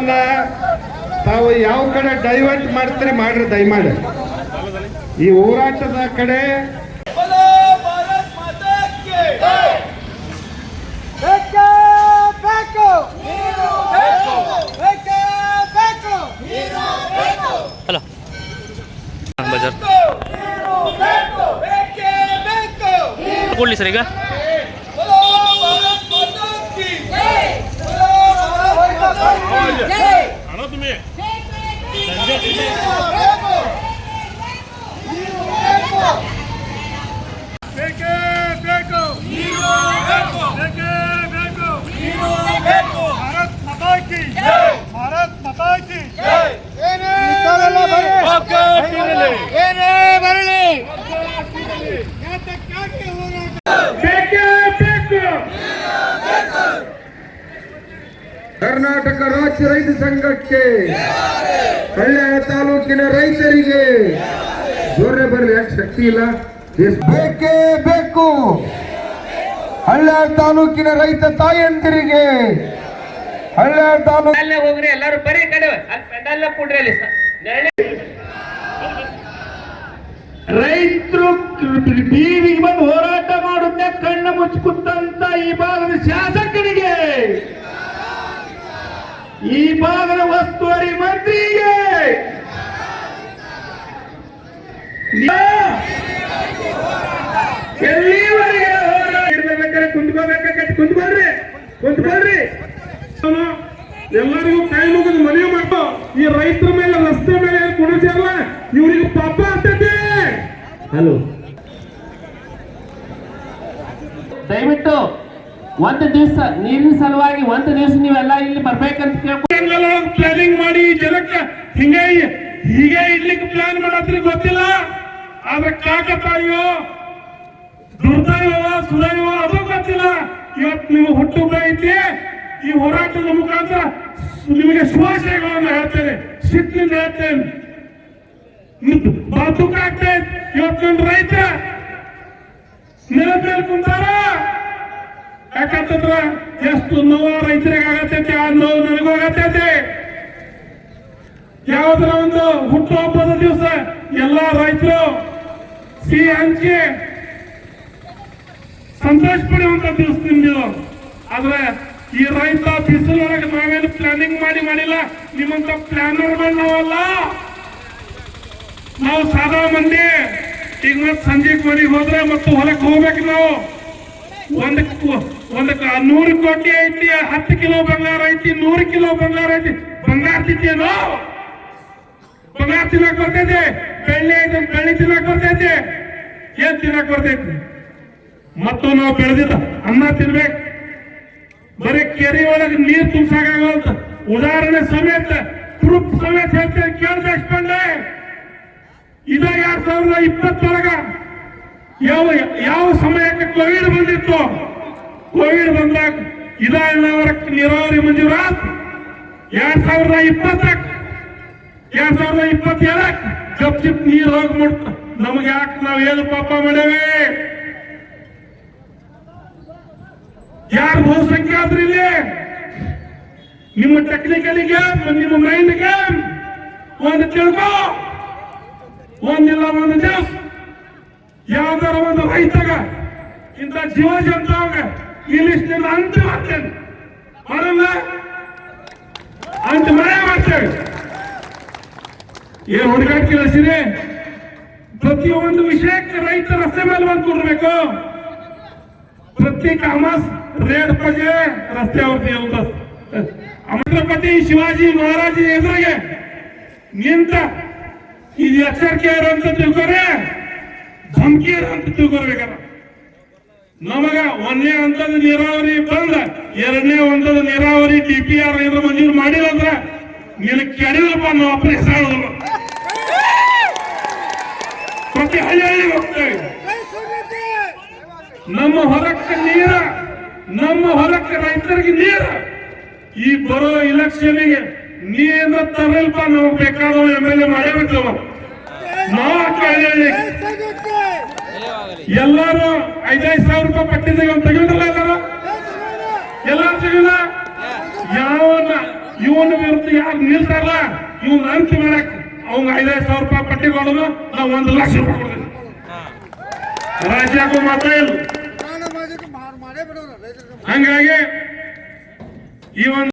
ಗಮನವನ್ನ ತಾವು ಯಾವ ಕಡೆ ಡೈವರ್ಟ್ ಮಾಡ್ತೀರಿ ಮಾಡ್ರಿ, ದಯಮಾಡಿ ಈ ಹೋರಾಟದ ಕಡೆ. ಬಜಾರ್ ಕೊಡ್ಲಿ ಸರ್ ಈಗ भारत माता की ಕರ್ನಾಟಕ ರಾಜ್ಯ ರೈತ ಸಂಘಕ್ಕೆ, ಕಲ್ಯಾಣ ತಾಲೂಕಿನ ರೈತರಿಗೆ ಜೋರೇ ಬರಲಿ, ಯಾಕೆ ಶಕ್ತಿ ಇಲ್ಲ, ಬೇಕೇ ಬೇಕು. ಕಲ್ಯಾಣ ತಾಲೂಕಿನ ರೈತ ತಾಯಂದಿರಿಗೆ, ಕಲ್ಯಾಣ ತಾಲೂಕು ಹೋಗ್ರಿ ಎಲ್ಲಾರು ಬರೀ ಕಡೆ ಪೆಂಡಲ್ ಕೊಡ್ರಿ ಅಲ್ಲಿ ರೈತರು ಬೀದಿಗೆ ಬಂದು ಹೋರಾಟ ಮಾಡುತ್ತೆ ಕಣ್ಣು ಮುಚ್ಚಿಕುತ್ತಂತ ಈ ಭಾಗದ ಶಾಸಕರಿಗೆ, ಈ ಭಾಗದ ಉಸ್ತುವಾರಿ ಮಂತ್ರಿಗೆ ಎಲ್ಲಿವರೆಗೆ ಹೋರಾಟ ಕುಂತ್ಕೊಳ್ರಿ ಎಲ್ಲರಿಗೂ ಕೈ ಮುಗಿದು ಮನವಿ ಮಾಡ್ಕೋ. ಈ ರೈತರ ಮೇಲೆ ರಸ್ತೆ ಮೇಲೆ ಕುಣಿಸಲ್ಲ, ಇವ್ರಿಗೆ ಪಾಪ ಆಗ್ತದೆ. ಹಲೋ, ದಯವಿಟ್ಟು ಒಂದು ದಿವಸ ನೀರಿನ ಸಲುವಾಗಿ ಒಂದು ದಿವಸ ನೀವೆಲ್ಲ ಇಲ್ಲಿ ಬರ್ಬೇಕಂತ ಕೇಳ್ಕೊಂಡು ಪ್ಲಾನಿಂಗ್ ಮಾಡಿ ಜನಕ್ಕೆ ಹೀಗೆ ಇಡ್ಲಿಕ್ಕೆ ಪ್ಲಾನ್ ಮಾಡತ್ರಿ ಗೊತ್ತಿಲ್ಲ. ಆದ್ರೆ ಕಾಕತಾಯಿಯೋ ದುರ್ದೈವ ಸುದೈವ ಅದು ಗೊತ್ತಿಲ್ಲ. ಇವತ್ತು ನೀವು ಹುಟ್ಟುಹಬ್ಬ ಐತಿ, ಈ ಹೋರಾಟದ ಮುಖಾಂತರ ನಿಮಗೆ ಶುಭಾಶಯಗಳನ್ನು ಹೇಳ್ತೇನೆ, ಸಿಟ್ಟಿನಿಂದ ಹೇಳ್ತೇನೆ. ಬಾತುಕ ಆಗ್ತೈತೆ. ಇವತ್ತು ರೈತ ನೆಲದ ಮೇಲೆ ಕುಂತಾರ, ಯಾಕಂತಂದ್ರ ಎಷ್ಟು ನೋವು ರೈತರಿಗೆ ಆಗತೈತಿ, ಆ ನೋವು ನನಗೂ ಆಗತೈತಿ. ಯಾವ್ದ್ರ ಒಂದು ಹುಟ್ಟುಹಬ್ಬದ ದಿವಸ ಎಲ್ಲಾ ರೈತರು ಸಿಹಿ ಹಂಚಿ ಸಂತೋಷ ಪಡೆಯುವಂತ ದಿವಸ ನಿಮ್ದು. ಆದ್ರೆ ಈ ರೈತ ಬಿಸಿಲೊಳಗೆ ನಾವೇನು ಪ್ಲಾನಿಂಗ್ ಮಾಡಿಲ್ಲ, ನಿಮ್ಮಂತ ಪ್ಲಾನರ್ಗಳು ನಾವಲ್ಲ, ನಾವು ಸಾದಾ ಮಂದಿ. ಈಗ ಮತ್ತೆ ಸಂಜೆ ಮನೆಗೆ ಹೋದ್ರೆ ಮತ್ತು ಹೊಲಕ್ಕೆ ಹೋಗ್ಬೇಕು. ನಾವು ಒಂದಕ್ಕೆ 100 ಕೋಟಿ ಐತಿ, 10 ಕಿಲೋ ಬಂಗಾರ ಐತಿ, 100 ಕಿಲೋ ಬಂಗಾರ ಐತಿ. ಬಂಗಾರ ತಿಂತೇನೋ, ಬಂಗಾರ ತಿನ್ನಕ್ ಬರ್ತೈತಿ. ಬೆಳ್ಳಿ ಐತೆ, ಬೆಳ್ಳಿ ತಿನ್ನಕ್ ಬರ್ತೈತಿ. ಏನ್ ತಿನ್ನಕ್ ಬರ್ತೈತಿ? ಮತ್ತು ನಾವು ಬೆಳೆದಿದ್ದ ಅನ್ನ ತಿನ್ಬೇಕು. ಬರೀ ಕೆರೆ ಒಳಗೆ ನೀರು ತುಂಬಸಾಗಂತ ಉದಾಹರಣೆ ಸಮೇತ ಪ್ರೂಫ್ ಸಮೇತ ಹೇಳ್ತೇನೆ, ಕೇಳ್ಬೇಕಂಡೆ. ಇದ 2020 ಯಾವ ಸಮಯಕ್ಕೆ ಕೋವಿಡ್ ಬಂದಿತ್ತು. ಕೋವಿಡ್ ಬಂದಾಗ ಇದ ನೀರಾವರಿ ಮಂಜೂರಾತ್ 2020 2027 ಜಪ್ ಜಿಪ್ ನೀರು ಹೋಗಿ ಮುಟ್ಟ. ನಮ್ಗೆ ಯಾಕೆ ನಾವೇನು ಪಾಪ ಮಾಡೇವಿ? ಯಾರು ಬಹುಸಂಖ್ಯೆ ಆದ್ರಿ ಇಲ್ಲಿ? ನಿಮ್ಮ ಟೆಕ್ನಿಕಲಿಗೆ, ನಿಮ್ಮ ಮೈಂಡ್ಗೆ ಒಂದು ತಿಳ್ಕೊ. ಒಂದಿಲ್ಲ ಒಂದು ದಿವಸ ಯಾವ್ದಾರ ಒಂದು ರೈತಗ ಇಂಥ ಜೀವ ಜಂತವಾಗ ಈ ಲಿಸ್ಟಿನ ಅಂತ್ಯ ಮಾಡ್ತೇನೆ, ಬರಲ್ಲ ಅಂತ ಮಳೆ ಮಾಡ್ತೇವೆ. ಏನ್ ಹುಡುಗಾಟ ಕೇಳಿಸಿರಿ? ಪ್ರತಿಯೊಂದು ವಿಷಯಕ್ಕೆ ರೈತ ರಸ್ತೆ ಮೇಲೆ ಬಂದು ಕೊಡ್ಬೇಕು. ಪ್ರತಿ ಕಾಮಸ್ ರೇಡ್ ಪಜೆ ರಸ್ತೆವರ್ತಿ ಛತ್ರಪತಿ ಶಿವಾಜಿ ಮಹಾರಾಜ ಎದುರಿಗೆ ನಿಂತ ಇದು ಎಚ್ಚರಿಕೆ ಅಂತ ತಿಳ್ಕೊರೆ, ಧಮಕಿ ಅಂತ ತಿಳ್ಕೊರ್ಬೇಕಾರ. ನಮಗ ಒಂದನೇ ಹಂತದ ನೀರಾವರಿ ಬಂದ, ಎರಡನೇ ಹಂತದ ನೀರಾವರಿ DPR ಮಂಜೂರು ಮಾಡಿಲ್ಲ ಅಂದ್ರ ನೀನು ಕೆಡಿಲ್ಲಪ್ಪ, ನಾವು ಅಪ್ರೇಸ್ ಆಗೋದಿಲ್ಲ. ಪ್ರತಿ ಹಳ್ಳಿ ಹೋಗ್ತೇವೆ. ನಮ್ಮ ಹೊಲಕ್ಕೆ ನೀರ, ನಮ್ಮ ಹೊಲಕ್ಕೆ ರೈತರಿಗೆ ನೀರ. ಈ ಬರೋ ಇಲೆಕ್ಷನ್ಗೆ ನೀರ ತರಲ್ಪ ನಾವು ಬೇಕಾದವ MLA ಮಾಡಬೇಕು. ನಾವು ಹೇಳಿ ಎಲ್ಲಾರು 5,000 ರೂಪಾಯಿ ಪಟ್ಟಿದಾಗ ತೆಗೆದಿಲ್ಲ. ಎಲ್ಲಾರು ತೆಗೆದ ಇವನ ವಿರುದ್ಧ ಯಾರು ನಿಲ್ತಾರಲ್ಲ ಇವ್ನ ಅಂತಿ ಮಾಡಕ್ ಅವಂಗ 5,000 ರೂಪಾಯಿ ಪಟ್ಟಿ ಕೊಡೋದು ನಾವು 1 ಲಕ್ಷ ರೂಪಾಯಿ ಕೊಡೋದು ರಾಜ್ಯಕ್ಕೂ ಮಾತ್ರ ಇಲ್ಲ. ಹಂಗಾಗಿ ಈ ಒಂದು